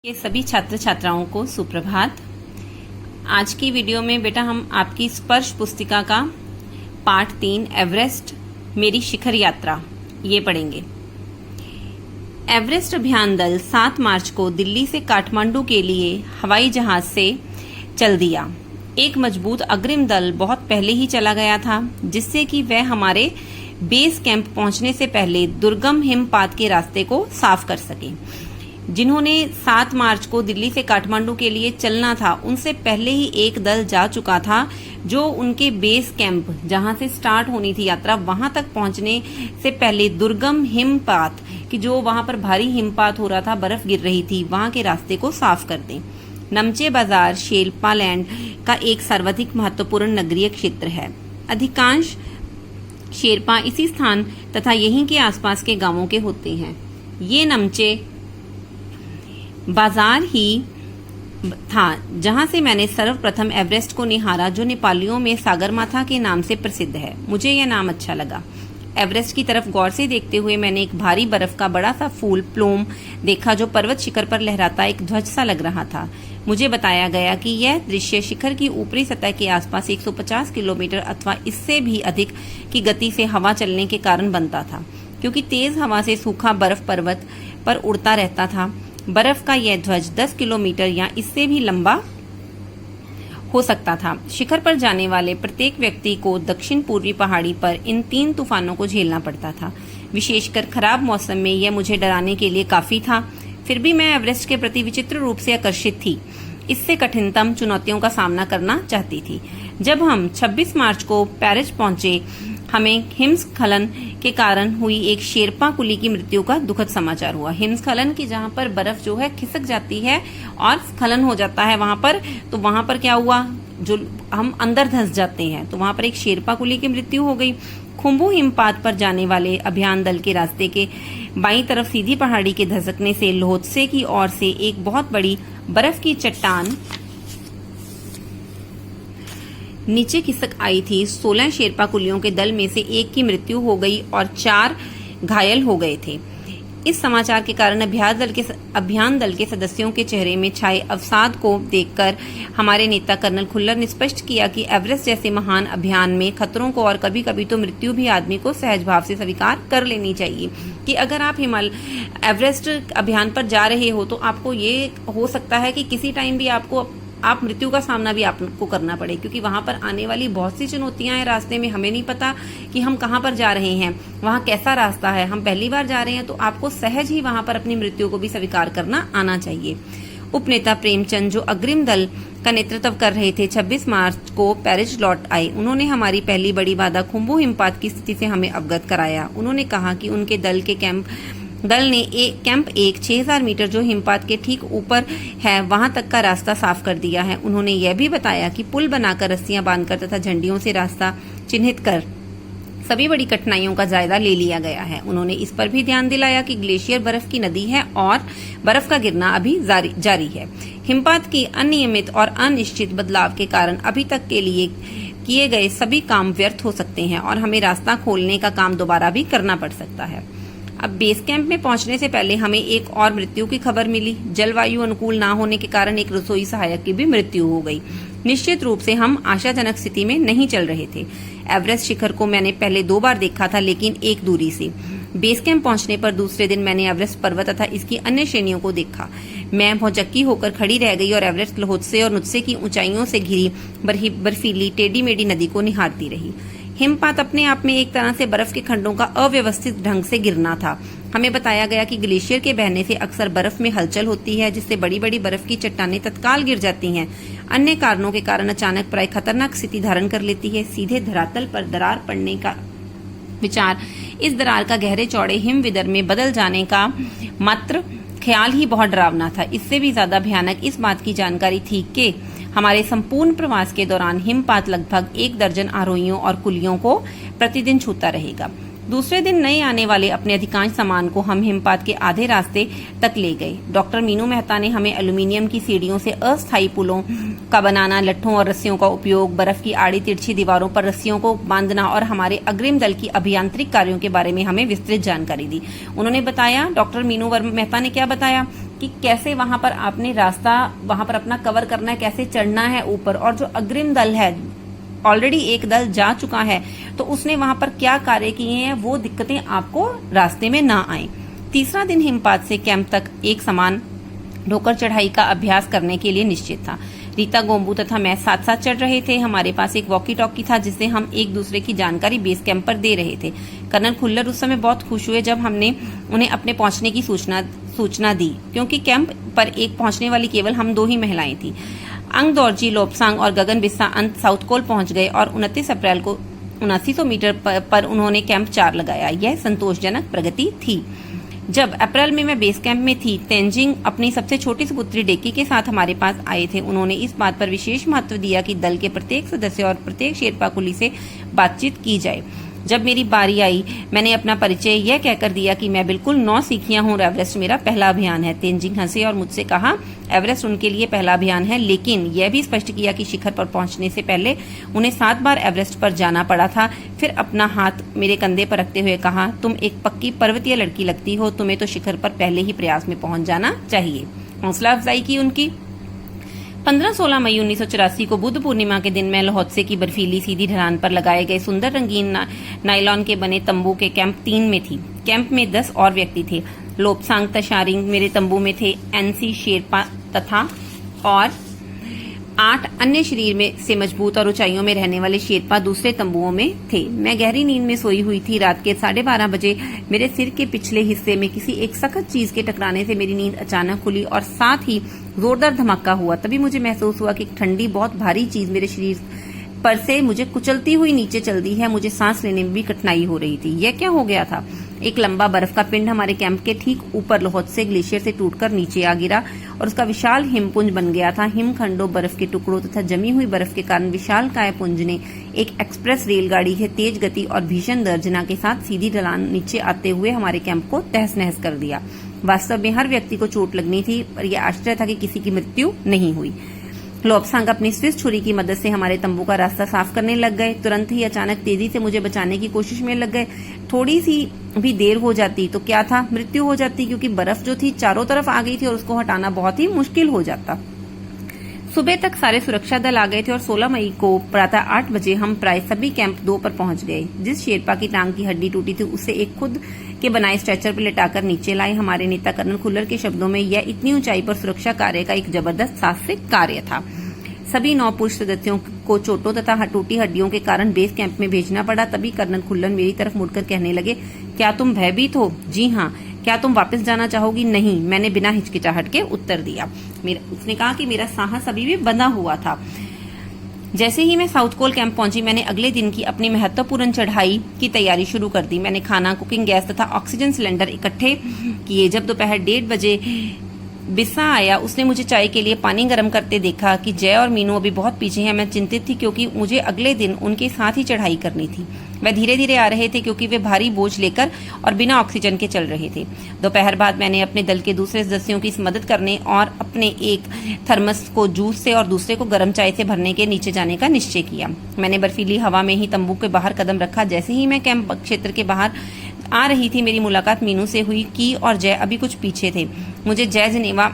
के सभी छात्र छात्राओं को सुप्रभात। आज की वीडियो में बेटा हम आपकी स्पर्श पुस्तिका का पाठ 3 एवरेस्ट मेरी शिखर यात्रा ये पढ़ेंगे। एवरेस्ट अभियान दल 7 मार्च को दिल्ली से काठमांडू के लिए हवाई जहाज से चल दिया। एक मजबूत अग्रिम दल बहुत पहले ही चला गया था, जिससे कि वह हमारे बेस कैंप पहुंचने से पहले दुर्गम हिमपात के रास्ते को साफ कर सके। जिन्होंने 7 मार्च को दिल्ली से काठमांडू के लिए चलना था, उनसे पहले ही एक दल जा चुका था, जो उनके बेस कैंप जहां से स्टार्ट होनी थी यात्रा, वहां तक पहुंचने से पहले दुर्गम हिमपात कि जो वहां पर भारी हिमपात हो रहा था, बर्फ गिर रही थी, वहां के रास्ते को साफ कर दें। नमचे बाजार शेरपा लैंड का एक सर्वाधिक महत्वपूर्ण नगरीय क्षेत्र है। अधिकांश शेरपा इसी स्थान तथा यहीं के आसपास के गांवों के होते हैं। ये नमचे बाजार ही था जहां से मैंने सर्वप्रथम एवरेस्ट को निहारा, जो नेपालियों में सागरमाथा के नाम से प्रसिद्ध है। मुझे यह नाम अच्छा लगा। एवरेस्ट की तरफ गौर से देखते हुए मैंने एक भारी बर्फ का बड़ा सा फूल प्लूम देखा, जो पर्वत शिखर पर लहराता एक ध्वज सा लग रहा था। मुझे बताया गया कि यह दृश्य शिखर की ऊपरी सतह के आसपास 150 किलोमीटर अथवा इससे भी अधिक की गति से हवा चलने के कारण बनता था, क्योंकि तेज हवा से सूखा बर्फ पर्वत पर उड़ता रहता था। बर्फ का यह ध्वज 10 किलोमीटर या इससे भी लंबा हो सकता था। शिखर पर जाने वाले प्रत्येक व्यक्ति को दक्षिण पूर्वी पहाड़ी पर इन 3 तूफानों को झेलना पड़ता था। विशेषकर खराब मौसम में यह मुझे डराने के लिए काफी था। फिर भी मैं एवरेस्ट के प्रति विचित्र रूप से आकर्षित थी। इससे कठिनतम चुनौतियों का सामना करना चाहती थी। जब हम 26 मार्च को पेरिस पहुंचे, हमें हिमस्खलन के कारण हुई एक शेरपा कुली की मृत्यु का दुखद समाचार हुआ। हिमस्खलन की जहां पर बर्फ जो है खिसक जाती है और स्खलन हो जाता है वहां पर, तो वहां पर क्या हुआ, जो हम अंदर धंस जाते हैं, तो वहां पर एक शेरपा कुली की मृत्यु हो गई। खुम्बू हिमपात पर जाने वाले अभियान दल के रास्ते के बाईं तरफ सीधी पहाड़ी के धसकने से लोहत्से की ओर से एक बहुत बड़ी बर्फ की चट्टान नीचे खिसक आई थी। 16 शेरपा कुलियों के दल में से एक की मृत्यु हो गई और 4 घायल हो गए थे। इस समाचार के कारण अभियान दल के सदस्यों के चेहरे में छाए अवसाद को देखकर हमारे नेता कर्नल खुल्लर ने स्पष्ट किया कि एवरेस्ट जैसे महान अभियान में खतरों को और कभी कभी तो मृत्यु भी आदमी को सहज भाव से स्वीकार कर लेनी चाहिए। कि अगर आप एवरेस्ट अभियान पर जा रहे हो, तो आपको ये हो सकता है कि किसी टाइम भी आप मृत्यु का सामना भी आपको करना पड़े, क्योंकि वहां पर आने वाली बहुत सी चुनौतियां हैं रास्ते में। हमें नहीं पता कि हम कहां पर जा रहे हैं, वहां कैसा रास्ता है। हम पहली बार जा रहे हैं, तो आपको सहज ही वहां पर अपनी मृत्यु को भी स्वीकार करना आना चाहिए। उपनेता प्रेमचंद, जो अग्रिम दल का नेतृत्व कर रहे थे, 26 मार्च को पेरिस लौट आए। उन्होंने हमारी पहली बड़ी बाधा खुम्बू हिमपात की स्थिति से हमें अवगत कराया। उन्होंने कहा कि उनके दल ने कैंप 6000 मीटर, जो हिमपात के ठीक ऊपर है, वहां तक का रास्ता साफ कर दिया है। उन्होंने यह भी बताया कि पुल बनाकर, रस्सियां बांधकर तथा झंडियों से रास्ता चिन्हित कर सभी बड़ी कठिनाइयों का जायजा ले लिया गया है। उन्होंने इस पर भी ध्यान दिलाया कि ग्लेशियर बर्फ की नदी है और बर्फ का गिरना अभी जारी है। हिमपात की अनियमित और अनिश्चित बदलाव के कारण अभी तक के लिए किए गए सभी काम व्यर्थ हो सकते हैं और हमें रास्ता खोलने का काम दोबारा भी करना पड़ सकता है। अब बेस कैंप में पहुंचने से पहले हमें एक और मृत्यु की खबर मिली। जलवायु अनुकूल ना होने के कारण एक रसोई सहायक की भी मृत्यु हो गई। निश्चित रूप से हम आशाजनक स्थिति में नहीं चल रहे थे। एवरेस्ट शिखर को मैंने पहले 2 बार देखा था, लेकिन एक दूरी से। बेस कैंप पहुंचने पर दूसरे दिन मैंने एवरेस्ट पर्वत तथा इसकी अन्य श्रेणियों को देखा। मैं भौचक्की होकर खड़ी रह गई और एवरेस्ट, लोहत्से और नुत्से की ऊंचाइयों से घिरी बर्फीली टेढ़ी मेढ़ी नदी को निहारती रही। हिमपात अपने आप में एक तरह से बर्फ के खंडों का अव्यवस्थित ढंग से गिरना था। हमें बताया गया कि ग्लेशियर के बहने से अक्सर बर्फ में हलचल होती है, जिससे बड़ी बड़ी बर्फ की चट्टानें तत्काल गिर जाती हैं। अन्य कारणों के कारण अचानक प्राय खतरनाक स्थिति धारण कर लेती है। सीधे धरातल पर दरार पड़ने का विचार, इस दरार का गहरे चौड़े हिमविदर में बदल जाने का मात्र ख्याल ही बहुत डरावना था। इससे भी ज्यादा भयानक इस बात की जानकारी थी कि हमारे संपूर्ण प्रवास के दौरान हिमपात लगभग 1 दर्जन आरोहियों और कुलियों को प्रतिदिन छूता रहेगा। दूसरे दिन नए आने वाले अपने अधिकांश सामान को हम हिमपात के आधे रास्ते तक ले गए। डॉक्टर मीनू मेहता ने हमें एल्यूमिनियम की सीढ़ियों से अस्थायी पुलों का बनाना, लट्ठों और रस्सियों का उपयोग, बर्फ की आड़ी तिरछी दीवारों पर रस्सियों को बांधना और हमारे अग्रिम दल की अभियांत्रिक कार्यों के बारे में हमें विस्तृत जानकारी दी। उन्होंने बताया, डॉक्टर मीनू मेहता ने क्या बताया कि कैसे वहां पर आपने रास्ता वहां पर अपना कवर करना है, कैसे चढ़ना है ऊपर, और जो अग्रिम दल है, ऑलरेडी एक दल जा चुका है तो उसने वहां पर क्या कार्य किए हैं, वो दिक्कतें आपको रास्ते में ना आए। तीसरा दिन हिमपात से कैंप तक एक समान ढोकर चढ़ाई का अभ्यास करने के लिए निश्चित था। रीता गोम्बू तथा मैं साथ साथ चढ़ रहे थे। हमारे पास एक वॉकी टॉकी था जिससे हम एक दूसरे की जानकारी बेस कैंप पर दे रहे थे। कर्नल खुल्लर उस समय बहुत खुश हुए जब हमने उन्हें अपने पहुंचने की सूचना दी, क्योंकि कैंप पर एक पहुंचने वाली केवल हम 2 ही महिलाएं थी। अंग दौरजी, लोपसांग और गगन बिस्सा अंत साउथ कोल पहुंच गए और 29 अप्रैल को 7900 मीटर पर उन्होंने कैंप 4 लगाया। यह संतोषजनक प्रगति थी। जब अप्रैल में मैं बेस कैंप में थी, तेंजिंग अपनी सबसे छोटी सुपुत्री डेकी के साथ हमारे पास आए थे। उन्होंने इस बात पर विशेष महत्व दिया कि दल के प्रत्येक सदस्य और प्रत्येक शेरपा कुली से बातचीत की जाए। जब मेरी बारी आई, मैंने अपना परिचय यह कहकर दिया कि मैं बिल्कुल 9 सीखियां हूं और एवरेस्ट मेरा पहला अभियान है। तेंजिंग हंसे और मुझसे कहा, एवरेस्ट उनके लिए पहला अभियान है, लेकिन यह भी स्पष्ट किया कि शिखर पर पहुंचने से पहले उन्हें 7 बार एवरेस्ट पर जाना पड़ा था। फिर अपना हाथ मेरे कंधे पर रखते हुए कहा, तुम एक पक्की पर्वतीय लड़की लगती हो, तुम्हें तो शिखर पर पहले ही प्रयास में पहुंच जाना चाहिए। हौसला अफजाई की उनकी। 15-16 मई 1984 को बुद्ध पूर्णिमा के दिन मैं लहौत्से की बर्फीली सीधी ढलान पर लगाए गए सुंदर रंगीन नायलॉन के बने तंबू के कैंप 3 में थी। कैंप में 10 और व्यक्ति थे। लोपसांग तशारिंग मेरे तंबू में थे, एनसी शेरपा तथा और 8 अन्य शरीर में से मजबूत और ऊंचाइयों में रहने वाले शेरपा दूसरे तंबुओं में थे। मैं गहरी नींद में सोई हुई थी। रात के 12:30 बजे मेरे सिर के पिछले हिस्से में किसी एक सख्त चीज के टकराने से मेरी नींद अचानक खुली और साथ ही जोरदार धमाका हुआ। तभी मुझे महसूस हुआ कि एक ठंडी बहुत भारी चीज मेरे शरीर पर से मुझे कुचलती हुई नीचे चल दी है। मुझे सांस लेने में भी कठिनाई हो रही थी। यह क्या हो गया था? एक लंबा बर्फ का पिंड हमारे कैंप के ठीक ऊपर लहौत्से ग्लेशियर से टूटकर नीचे आ गिरा और उसका विशाल हिमपुंज बन गया था। हिमखंडों, बर्फ के टुकड़ों तथा जमी हुई बर्फ के कारण विशाल काय पुंज ने एक एक्सप्रेस रेलगाड़ी के तेज गति और भीषण गर्जना के साथ सीधी ढलान नीचे आते हुए हमारे कैंप को तहस नहस कर दिया। वास्तव में हर व्यक्ति को चोट लगनी थी, पर यह आश्चर्य था कि किसी की मृत्यु नहीं हुई। लोपसांग अपनी स्विस छुरी की मदद से हमारे तंबू का रास्ता साफ करने लग गए। तुरंत ही अचानक तेजी से मुझे बचाने की कोशिश में लग गए। थोड़ी सी भी देर हो जाती तो क्या था, मृत्यु हो जाती, क्योंकि बर्फ जो थी चारों तरफ आ गई थी और उसको हटाना बहुत ही मुश्किल हो जाता। सुबह तक सारे सुरक्षा दल आ गए थे और 16 मई को प्रातः 8 बजे हम प्राय सभी कैंप 2 पर पहुंच गए। जिस शेरपा की टांग की हड्डी टूटी थी उसे एक खुद के बनाए स्ट्रेचर पर लिटाकर नीचे लाए। हमारे नेता कर्नल खुल्लर के शब्दों में यह इतनी ऊंचाई पर सुरक्षा कार्य का एक जबरदस्त साहसिक कार्य था। सभी 9 पुरुष सदस्यों को चोटों तथा टूटी हड्डियों के कारण बेस कैंप में भेजना पड़ा। तभी कर्नल खुल्लर मेरी तरफ मुड़कर कहने लगे, क्या तुम भयभीत हो? जी हाँ। क्या तुम वापस जाना चाहोगी? नहीं, मैंने बिना हिचकिचाहट के उत्तर दिया। उसने कहा कि मेरा साहस अभी भी बंधा हुआ था। जैसे ही मैं साउथ कोल कैंप पहुंची, मैंने अगले दिन की अपनी महत्वपूर्ण चढ़ाई की तैयारी शुरू कर दी। मैंने खाना, कुकिंग गैस तथा ऑक्सीजन सिलेंडर इकट्ठे किए। जब दोपहर 1:30 बजे बिस्सा आया, उसने मुझे चाय के लिए पानी गर्म करते देखा कि जय और मीनू अभी बहुत पीछे हैं। मैं चिंतित थी क्योंकि मुझे अगले दिन उनके साथ ही चढ़ाई करनी थी। वह धीरे धीरे आ रहे थे क्योंकि वे भारी बोझ लेकर और बिना ऑक्सीजन के चल रहे थे। दोपहर बाद मैंने अपने दल के दूसरे सदस्यों की मदद करने और अपने एक थर्मस को जूस से और दूसरे को गर्म चाय से भरने के नीचे जाने का निश्चय किया। मैंने बर्फीली हवा में ही तंबू के बाहर कदम रखा। जैसे ही मैं कैंप क्षेत्र के बाहर आ रही थी, मेरी मुलाकात मीनू से हुई। की और जय अभी कुछ पीछे थे। मुझे जय जिनेवा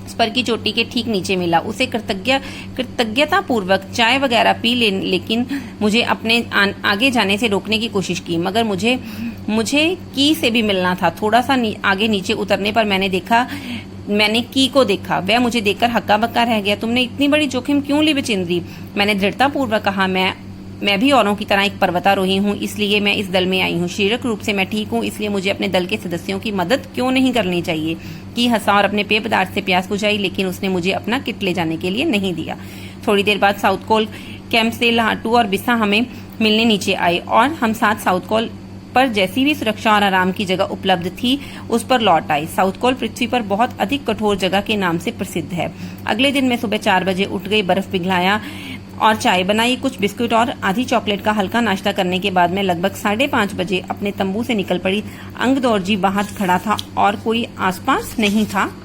स्पर की चोटी के ठीक नीचे मिला। उसे कृतज्ञता पूर्वक चाय वगैरह पी लेकिन मुझे अपने आगे जाने से रोकने की कोशिश की, मगर मुझे की से भी मिलना था। थोड़ा सा आगे नीचे उतरने पर मैंने की को देखा। वह मुझे देखकर हक्का बक्का रह गया। तुमने इतनी बड़ी जोखिम क्यों ली बचिंद्री? मैंने दृढ़ता पूर्वक कहा, मैं भी औरों की तरह एक पर्वतारोही हूँ, इसलिए मैं इस दल में आई हूँ। शारीरिक रूप से मैं ठीक हूँ, इसलिए मुझे अपने दल के सदस्यों की मदद क्यों नहीं करनी चाहिए। की हंसा और अपने पेय पदार्थ से प्यास बुझाई, लेकिन उसने मुझे अपना किट ले जाने के लिए नहीं दिया। थोड़ी देर बाद साउथ कोल कैंप से लाटू और बिस्सा हमें मिलने नीचे आए और हम साथ साउथ कोल पर जैसी भी सुरक्षा और आराम की जगह उपलब्ध थी उस पर लौट आए। साउथ कोल पृथ्वी पर बहुत अधिक कठोर जगह के नाम से प्रसिद्ध है। अगले दिन मैं सुबह 4 बजे उठ गई। बर्फ पिघलाया और चाय बनाई। कुछ बिस्कुट और आधी चॉकलेट का हल्का नाश्ता करने के बाद मैं लगभग 5:30 बजे अपने तंबू से निकल पड़ी। अंगदौरजी बाहर खड़ा था और कोई आसपास नहीं था।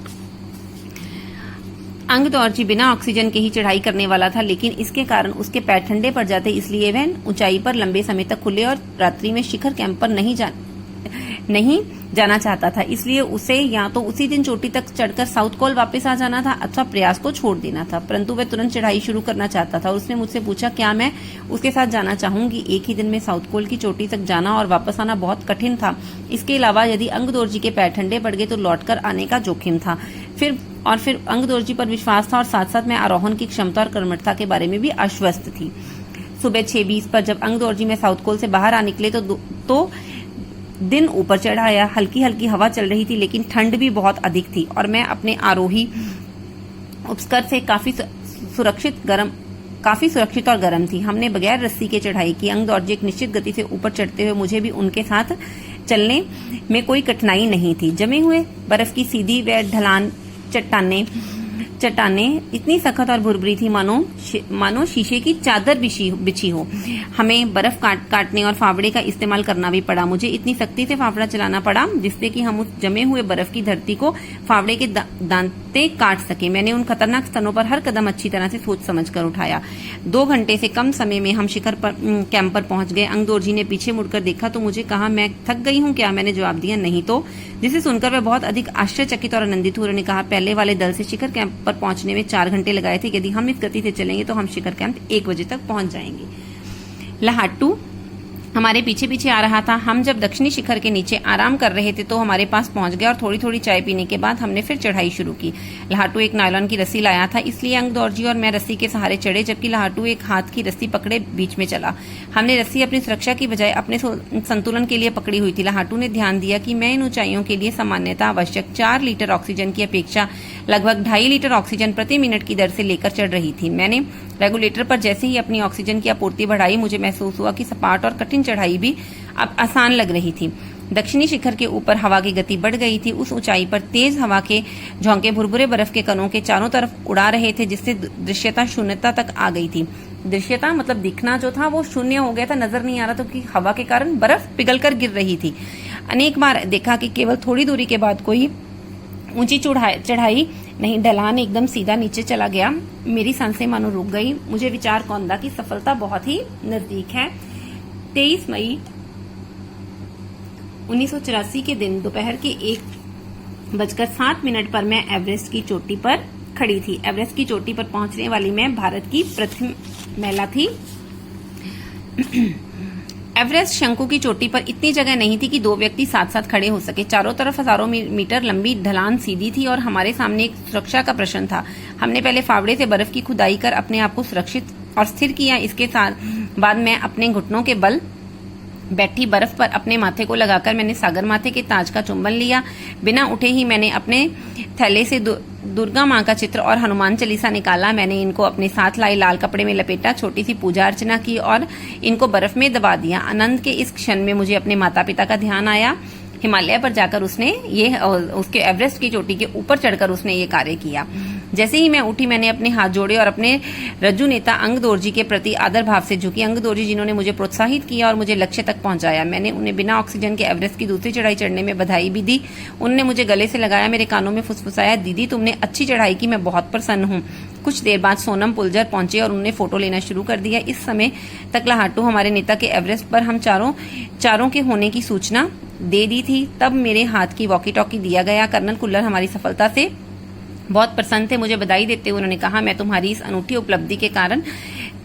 अंगदौरजी बिना ऑक्सीजन के ही चढ़ाई करने वाला था, लेकिन इसके कारण उसके पैर ठंडे पड़ जाते, इसलिए वह ऊंचाई पर लंबे समय तक खुले और रात्रि में शिखर कैंप पर नहीं जाना चाहता था। इसलिए उसे या तो उसी दिन चोटी तक चढ़कर साउथ कोल वापस आ जाना था अथवा प्रयास को छोड़ देना था। परंतु वह तुरंत चढ़ाई शुरू करना चाहता था और उसने मुझसे पूछा क्या मैं उसके साथ जाना चाहूंगी। एक ही दिन में साउथ कोल की चोटी तक जाना और वापस आना बहुत कठिन था। इसके अलावा यदि अंगदौरजी के पैर ठंडे पड़ गए तो लौटकर आने का जोखिम था। फिर अंगदौरजी पर विश्वास था और साथ साथ मैं आरोहण की क्षमता और कर्मठता के बारे में भी आश्वस्त थी। सुबह 6:20 पर जब अंगदौरजी में साउथ कोल से बाहर आ निकले तो दिन ऊपर चढ़ आया। हल्की हल्की हवा चल रही थी, लेकिन ठंड भी बहुत अधिक थी और मैं अपने आरोही उपस्कर से काफी सुरक्षित और गर्म थी। हमने बगैर रस्सी के चढ़ाई की। अंगदौरजी एक निश्चित गति से ऊपर चढ़ते हुए मुझे भी उनके साथ चलने में कोई कठिनाई नहीं थी। जमे हुए बर्फ की सीधी व ढलान चट्टानें इतनी सख्त और भुरभुरी थी मानो शीशे की चादर बिछी हो। हमें बर्फ काटने और फावड़े का इस्तेमाल करना भी पड़ा। मुझे इतनी सख्ती से फावड़ा चलाना पड़ा जिससे कि हम उस जमे हुए बर्फ की धरती को फावड़े के दांते काट सके। मैंने उन खतरनाक स्थानों पर हर कदम अच्छी तरह से सोच समझ कर उठाया। 2 घंटे से कम समय में हम शिखर कैंप पर पहुंच गए। अंगदौरजी ने पीछे मुड़कर देखा तो मुझे कहा, मैं थक गई हूं क्या? मैंने जवाब दिया, नहीं तो। जिसे सुनकर वह बहुत अधिक आश्चर्यचकित और आनंदित हुए। उन्होंने कहा, पहले वाले दल से शिखर कैंप पर पहुंचने में 4 घंटे लगाए थे। यदि हम इस गति से चलेंगे तो हम शिखर कैंप 1 बजे तक पहुंच जाएंगे। लाहाटू हमारे पीछे पीछे आ रहा था। हम जब दक्षिणी शिखर के नीचे आराम कर रहे थे तो हमारे पास पहुंच गया और थोड़ी थोड़ी चाय पीने के बाद हमने फिर चढ़ाई शुरू की। लाहाटू एक नायलॉन की रस्सी लाया था, इसलिए अंगदौरजी और मैं रस्सी के सहारे चढ़े, जबकि लाहाटू एक हाथ की रस्सी पकड़े बीच में चला। हमने रस्सी अपनी सुरक्षा की बजाय अपने संतुलन के लिए पकड़ी हुई थी। लाहाटू ने ध्यान दिया कि मैं इन ऊंचाइयों के लिए सामान्यतः आवश्यक 4 लीटर ऑक्सीजन की अपेक्षा लगभग 2.5 लीटर ऑक्सीजन प्रति मिनट की दर से लेकर चढ़ रही थी। मैंने रेगुलेटर पर जैसे ही अपनी ऑक्सीजन की आपूर्ति बढ़ाई, मुझे महसूस हुआ कि सपाट और कठिन चढ़ाई भी अब आसान लग रही थी। दक्षिणी शिखर के ऊपर हवा की गति बढ़ गई थी। उस ऊंचाई पर तेज हवा के झोंके भुरभुरे बर्फ के कणों के चारों तरफ उड़ा रहे थे, जिससे दृश्यता शून्यता तक आ गई थी। दृश्यता मतलब दिखना जो था वो शून्य हो गया था, नजर नहीं आ रहा था क्योंकि हवा के कारण बर्फ पिघलकर गिर रही थी। अनेक बार देखा कि केवल थोड़ी दूरी के बाद कोई ऊंची चढ़ाई नहीं, ढलान एकदम सीधा नीचे चला गया। मेरी सांसें मानो रुक गई। मुझे विचार कौंधा की सफलता बहुत ही नजदीक है। 23 मई 1984 के दिन दोपहर के 1:07 पर मैं एवरेस्ट की चोटी पर खड़ी थी। एवरेस्ट की चोटी पर पहुंचने वाली मैं भारत की प्रथम महिला थी। एवरेस्ट शंकु की चोटी पर इतनी जगह नहीं थी कि 2 व्यक्ति साथ साथ खड़े हो सके। चारों तरफ हजारों मीटर लंबी ढलान सीधी थी और हमारे सामने एक सुरक्षा का प्रश्न था। हमने पहले फावड़े से बर्फ की खुदाई कर अपने आप को सुरक्षित और स्थिर किया। इसके साथ बाद मैं अपने घुटनों के बल बैठी बर्फ पर अपने माथे को लगाकर मैंने सागर माथे के ताज का चुंबन लिया। बिना उठे ही मैंने अपने थैले से दुर्गा माँ का चित्र और हनुमान चालीसा निकाला। मैंने इनको अपने साथ लाए लाल कपड़े में लपेटा, छोटी सी पूजा अर्चना की और इनको बर्फ में दबा दिया। आनंद के इस क्षण में मुझे अपने माता पिता का ध्यान आया। हिमालय पर जाकर उसके एवरेस्ट की चोटी के ऊपर चढ़कर उसने ये कार्य किया। जैसे ही मैं उठी, मैंने अपने हाथ जोड़े और अपने रज्जू नेता अंगदौरजी के प्रति आदर भाव से झुकी। अंगदौरजी जिन्होंने मुझे प्रोत्साहित किया और मुझे लक्ष्य तक पहुंचाया। मैंने उन्हें बिना ऑक्सीजन के एवरेस्ट की दूसरी चढ़ाई चढ़ने में बधाई भी दी। उन्होंने मुझे गले से लगाया, मेरे कानों में फुसफुसाया, दीदी तुमने अच्छी चढ़ाई की, मैं बहुत प्रसन्न हूँ। कुछ देर बाद सोनम पुलजर पहुंचे और उन्होंने फोटो लेना शुरू कर दिया। इस समय तक लाहाटू हमारे नेता के एवरेस्ट पर हम चारों के होने की सूचना दे दी थी। तब मेरे हाथ की वॉकी टॉकी दिया गया। कर्नल कुल्लर हमारी सफलता से बहुत प्रसन्न थे। मुझे बधाई देते हुए उन्होंने कहा, मैं तुम्हारी इस अनूठी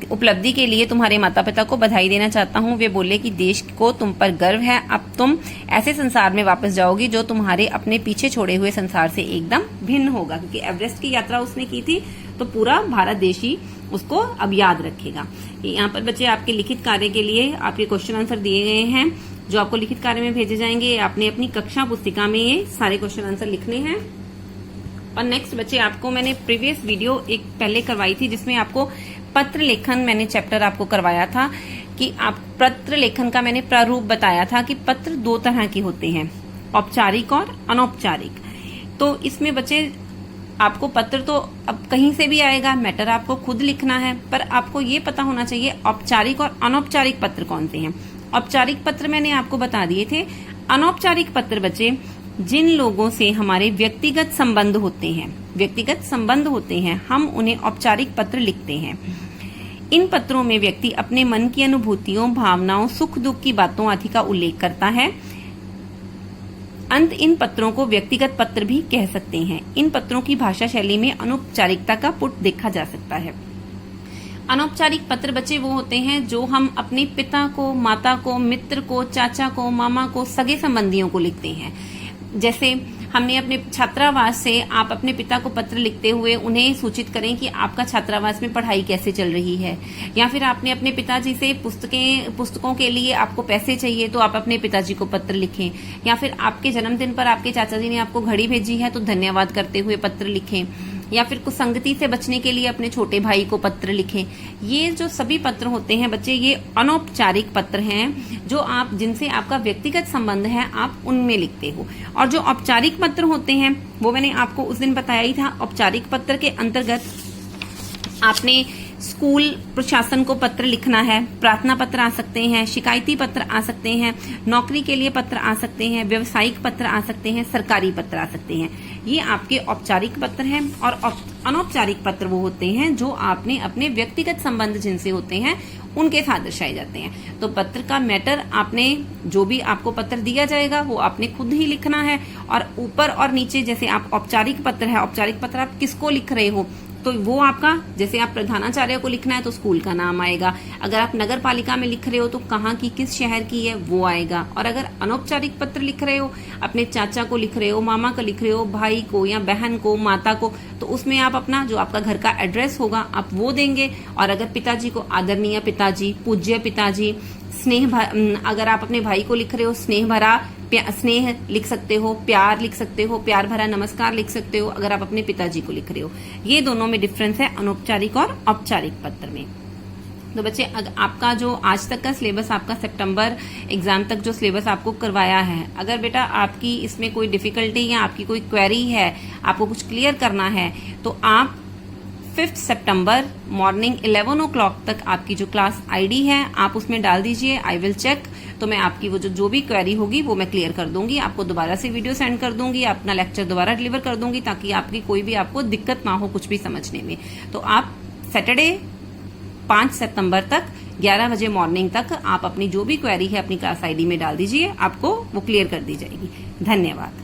उपलब्धि के लिए तुम्हारे माता पिता को बधाई देना चाहता हूँ। वे बोले कि देश को तुम पर गर्व है। अब तुम ऐसे संसार में वापस जाओगी जो तुम्हारे अपने पीछे छोड़े हुए संसार से एकदम भिन्न होगा। क्योंकि एवरेस्ट की यात्रा उसने की थी तो पूरा भारत देश ही उसको अब याद रखेगा। यहाँ पर बच्चे आपके लिखित कार्य के लिए आपके क्वेश्चन आंसर दिए गए हैं जो आपको लिखित कार्य में भेजे जाएंगे। आपने अपनी कक्षा पुस्तिका में ये सारे क्वेश्चन आंसर लिखने हैं। और नेक्स्ट बच्चे, आपको मैंने प्रीवियस वीडियो एक पहले करवाई थी जिसमें आपको पत्र लेखन मैंने चैप्टर आपको करवाया था कि आप पत्र लेखन का मैंने प्रारूप बताया था कि पत्र 2 तरह के होते हैं, औपचारिक और अनौपचारिक। तो इसमें बच्चे आपको पत्र तो अब कहीं से भी आएगा, मैटर आपको खुद लिखना है, पर आपको ये पता होना चाहिए औपचारिक और अनौपचारिक पत्र कौन से हैं। औपचारिक पत्र मैंने आपको बता दिए थे। अनौपचारिक पत्र बच्चे जिन लोगों से हमारे व्यक्तिगत संबंध होते हैं, हम उन्हें औपचारिक पत्र लिखते हैं। इन पत्रों में व्यक्ति अपने मन की अनुभूतियों, भावनाओं, सुख दुख की बातों आदि का उल्लेख करता है। अंत इन पत्रों को व्यक्तिगत पत्र भी कह सकते हैं। इन पत्रों की भाषा शैली में अनौपचारिकता का पुट देखा जा सकता है। अनौपचारिक पत्र बच्चे वो होते हैं जो हम अपने पिता को, माता को, मित्र को, चाचा को, मामा को, सगे संबंधियों को लिखते हैं। जैसे हमने अपने छात्रावास से आप अपने पिता को पत्र लिखते हुए उन्हें सूचित करें कि आपका छात्रावास में पढ़ाई कैसे चल रही है, या फिर आपने अपने पिताजी से पुस्तकों के लिए आपको पैसे चाहिए तो आप अपने पिताजी को पत्र लिखें, या फिर आपके जन्मदिन पर आपके चाचा जी ने आपको घड़ी भेजी है तो धन्यवाद करते हुए पत्र लिखें, या फिर कुसंगति से बचने के लिए अपने छोटे भाई को पत्र लिखें। ये जो सभी पत्र होते हैं बच्चे, ये अनौपचारिक पत्र हैं जो आप जिनसे आपका व्यक्तिगत संबंध है, आप उनमें लिखते हो। और जो औपचारिक पत्र होते हैं वो मैंने आपको उस दिन बताया ही था। औपचारिक पत्र के अंतर्गत आपने स्कूल प्रशासन को पत्र लिखना है, प्रार्थना पत्र आ सकते हैं, शिकायती पत्र आ सकते हैं, नौकरी के लिए पत्र आ सकते हैं, व्यवसायिक पत्र आ सकते हैं, सरकारी पत्र आ सकते हैं। ये आपके औपचारिक पत्र हैं। और अनौपचारिक पत्र वो होते हैं जो आपने अपने व्यक्तिगत संबंध जिनसे होते हैं उनके साथ दर्शाए जाते हैं। तो पत्र का मैटर आपने, जो भी आपको पत्र दिया जाएगा वो आपने खुद ही लिखना है। और ऊपर और नीचे जैसे आप औपचारिक पत्र है, औपचारिक पत्र आप किसको लिख रहे हो तो वो आपका, जैसे आप प्रधानाचार्य को लिखना है तो स्कूल का नाम आएगा। अगर आप नगर पालिका में लिख रहे हो तो कहाँ की, किस शहर की है वो आएगा। और अगर अनौपचारिक पत्र लिख रहे हो, अपने चाचा को लिख रहे हो, मामा को लिख रहे हो, भाई को या बहन को, माता को, तो उसमें आप अपना जो आपका घर का एड्रेस होगा आप वो देंगे। और अगर पिताजी को आदरणीय पिताजी, पूज्य पिताजी, अगर आप अपने भाई को लिख रहे हो स्नेह लिख सकते हो, प्यार लिख सकते हो, प्यार भरा नमस्कार लिख सकते हो अगर आप अपने पिताजी को लिख रहे हो। ये दोनों में डिफरेंस है अनौपचारिक और औपचारिक पत्र में। तो बच्चे आपका जो आज तक का सिलेबस, आपका सितंबर एग्जाम तक जो सिलेबस आपको करवाया है, अगर बेटा आपकी इसमें कोई डिफिकल्टी या आपकी कोई क्वेरी है, आपको कुछ क्लियर करना है, तो आप 5 सितंबर मॉर्निंग 11 o'clock तक आपकी जो क्लास आईडी है आप उसमें डाल दीजिए। I will check. तो मैं आपकी वो जो भी क्वेरी होगी वो मैं क्लियर कर दूंगी, आपको दोबारा से वीडियो सेंड कर दूंगी, अपना लेक्चर दोबारा डिलीवर कर दूंगी, ताकि आपकी कोई भी आपको दिक्कत ना हो कुछ भी समझने में। तो आप सैटरडे 5 सितंबर तक 11 बजे मॉर्निंग तक आप अपनी जो भी क्वेरी है अपनी क्लास आईडी में डाल दीजिए, आपको वो क्लियर कर दी जाएगी। धन्यवाद।